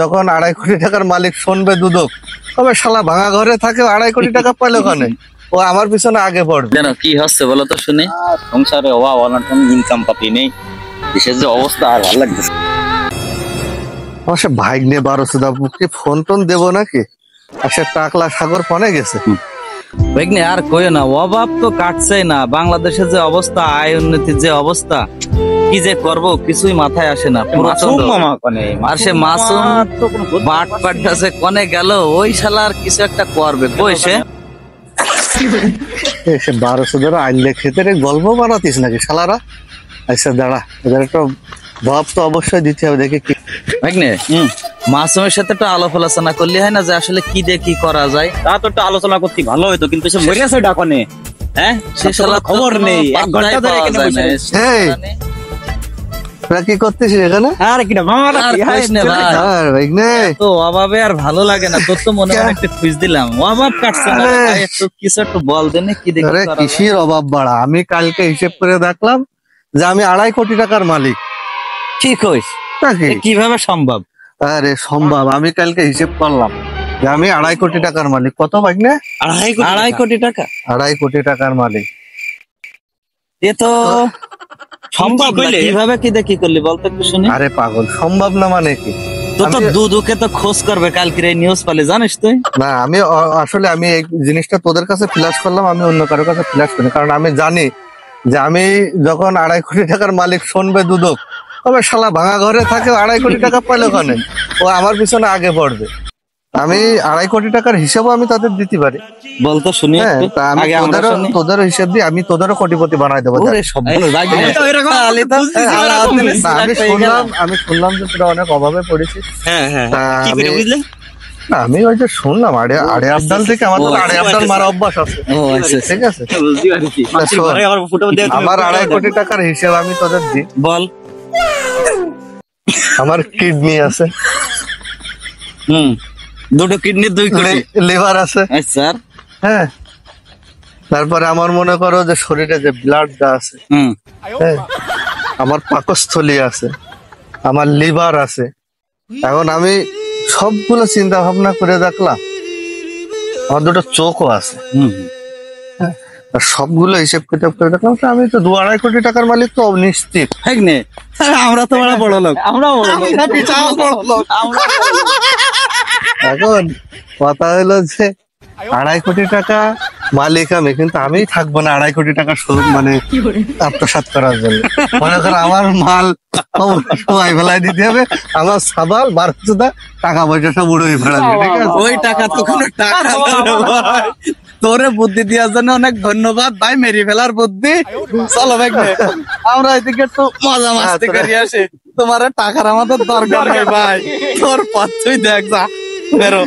যখন 2.5 কোটি টাকার মালিক শুনবে দুদক, তবে শালা ভাঙা ঘরে থাকে 2.5 কোটি টাকা পাইলো ওখানে, ও আমার পিছনে আগে পড়বে। কেন কি হচ্ছে বলো তো শুনি? সংসারে অভাব অনটন, ইনকাম পাতি নেই, দেশের যে অবস্থা আর ভালো লাগতেছে। আমার সে ভাগ্নে 12 দাবুকে ফোন টোন দেবো নাকি? আর সে টাকলা সাগর ফোনে গেছে। ভাগ্নে আর কইও না, অভাব তো কাটছেই না। বাংলাদেশের যে অবস্থা, আয় উন্নতির যে অবস্থা, কি যে করব কিছুই মাথায় আসে না। আর সে মাসুম বাট পাটছে কনে গেল, ওই শালার কিছু একটা করবে কই সে। সে 1200 ধরে আইলে খেতে গল্প বানাতিস নাকি শালারা? আচ্ছা দাঁড়া, এদের একটা ভাব তো অবশ্যই দিতে হবে, দেখি কি। ভাগ্নে মাসুমের সাথে তো আলাপ আলোচনা করলে হয় না যে আসলে কি দিয়ে কি করা যায়? তা তো একটু আলোচনা করতে ভালো হইতো, কিন্তু সে মরে আছে ডাকনে। হ্যাঁ, সে শালা খবর নেই, 1 ঘন্টা ধরে এখানে বসে আছে। এই তোরা কি করতেছিস এখানে? আরে কিটা মামা আর কইস না ভাই, আর ভাগ্নে তো অভাবে আর ভালো লাগে না। তোর তো মনে হয় একটা খুঁজ দিলাম, অভাব কাটছে না ভাই, একটু কিছু একটু বল দেনে কি দেখি আরে করা যায়। কৃষির অভাব বাড়া। আমি কালকে হিসেব করে দেখলাম যে আমি 2.5 কোটি টাকার মালিক। কি কইস? নাকি? কিভাবে সম্ভব? আরে সম্ভব, আমি কালকে হিসেব করলাম যে আমি 2.5 কোটি টাকার মালিক। কত ভাগ্নে? 2.5 কোটি টাকা? 2.5 কোটি টাকার মালিক। এ তো সম্ভব না। কিভাবে কি দেখি করলি বলতো একটু শুনি। আরে পাগল, সম্ভব না মানে কি? তো দুদুকে তো খোঁজ করবে কালকে, এই নিউজ পালে জানিস তুই? না, আমি আসলে আমি এই জিনিসটা তোদের কাছে ফ্ল্যাশ করলাম, আমি অন্য কারোর কাছে ফ্ল্যাশ করি, কারণ আমি জানি যে আমি যখন 2.5 কোটি টাকার মালিক শুনবে দুদক, তবে শালা ভাঙা ঘরে থাকে 2.5 কোটি টাকা পাইলো ওখানে, ও আমার পিছনে আগে পড়বে। আমি 2.5 কোটি টাকার হিসাবও আমি তাদের দিতে পারি। বলতো শুনি হ্যাঁ, একটু। তা আমি আগে আমরা শুনি। তোদেরও হিসাব দিই, আমি তোদেরও কোটিপতি বানাই দেবো। ওরে সব্বালে ভাই, না, আমি শুনলাম যে তোরা অনেক অভাবে পড়েছিস। তা না, আমি ওই যে শুনলাম আড়ে আবদাল থেকে, আমার তো আড়ে আবদাল মারা অভ্যাস আছে। ও আচ্ছা ঠিক আছে, আমার 2.5 কোটি টাকার হিসাব আমি তোদের দিই। বল। আমার কিডনি আছে, দুটো কিডনি 2 কোটি, লিভার আছে, আচ্ছা। হ্যাঁ, তারপরে আমার মনে করো যে শরীরে যে ব্লাডটা আছে, হ্যাঁ, আমার পাকস্থলী আছে, আমার লিভার আছে। এখন আমি সবগুলো চিন্তা ভাবনা করে দেখলাম, আমার 2টো চোখও আছে। হ্যাঁ, আর সবগুলো হিসেব কিতাব করে দেখলাম তো আমি তো 2.5 কোটি টাকার মালিক তো নিশ্চিত। আমরা তো বড় লোক, আমরা বড় লোক। এখন কথা হলো যে 2.5 কোটি টাকা মালিক আমি, কিন্তু আমি থাকবো না 2.5 কোটি টাকা মানে আত্মসাৎ করার জন্য। মনে করো আমার মাল সবাই ফেলাই দিতে হবে, আমার সাবাল 12 টাকা পয়সা সব উড়ে ফেলাবে। ঠিক আছে, ওই টাকা তো কোনো টাকা না ভাই। তোরে বুদ্ধি দেওয়ার জন্য অনেক ধন্যবাদ ভাই, মেরি ফেলার বুদ্ধি। চলো ভাই, আমরা এদিকে একটু মজা মাস্তি করি আসি। তোমার টাকার আমাদের দরকার নেই ভাই, তোর পথ তুই দেখ যা বেরো।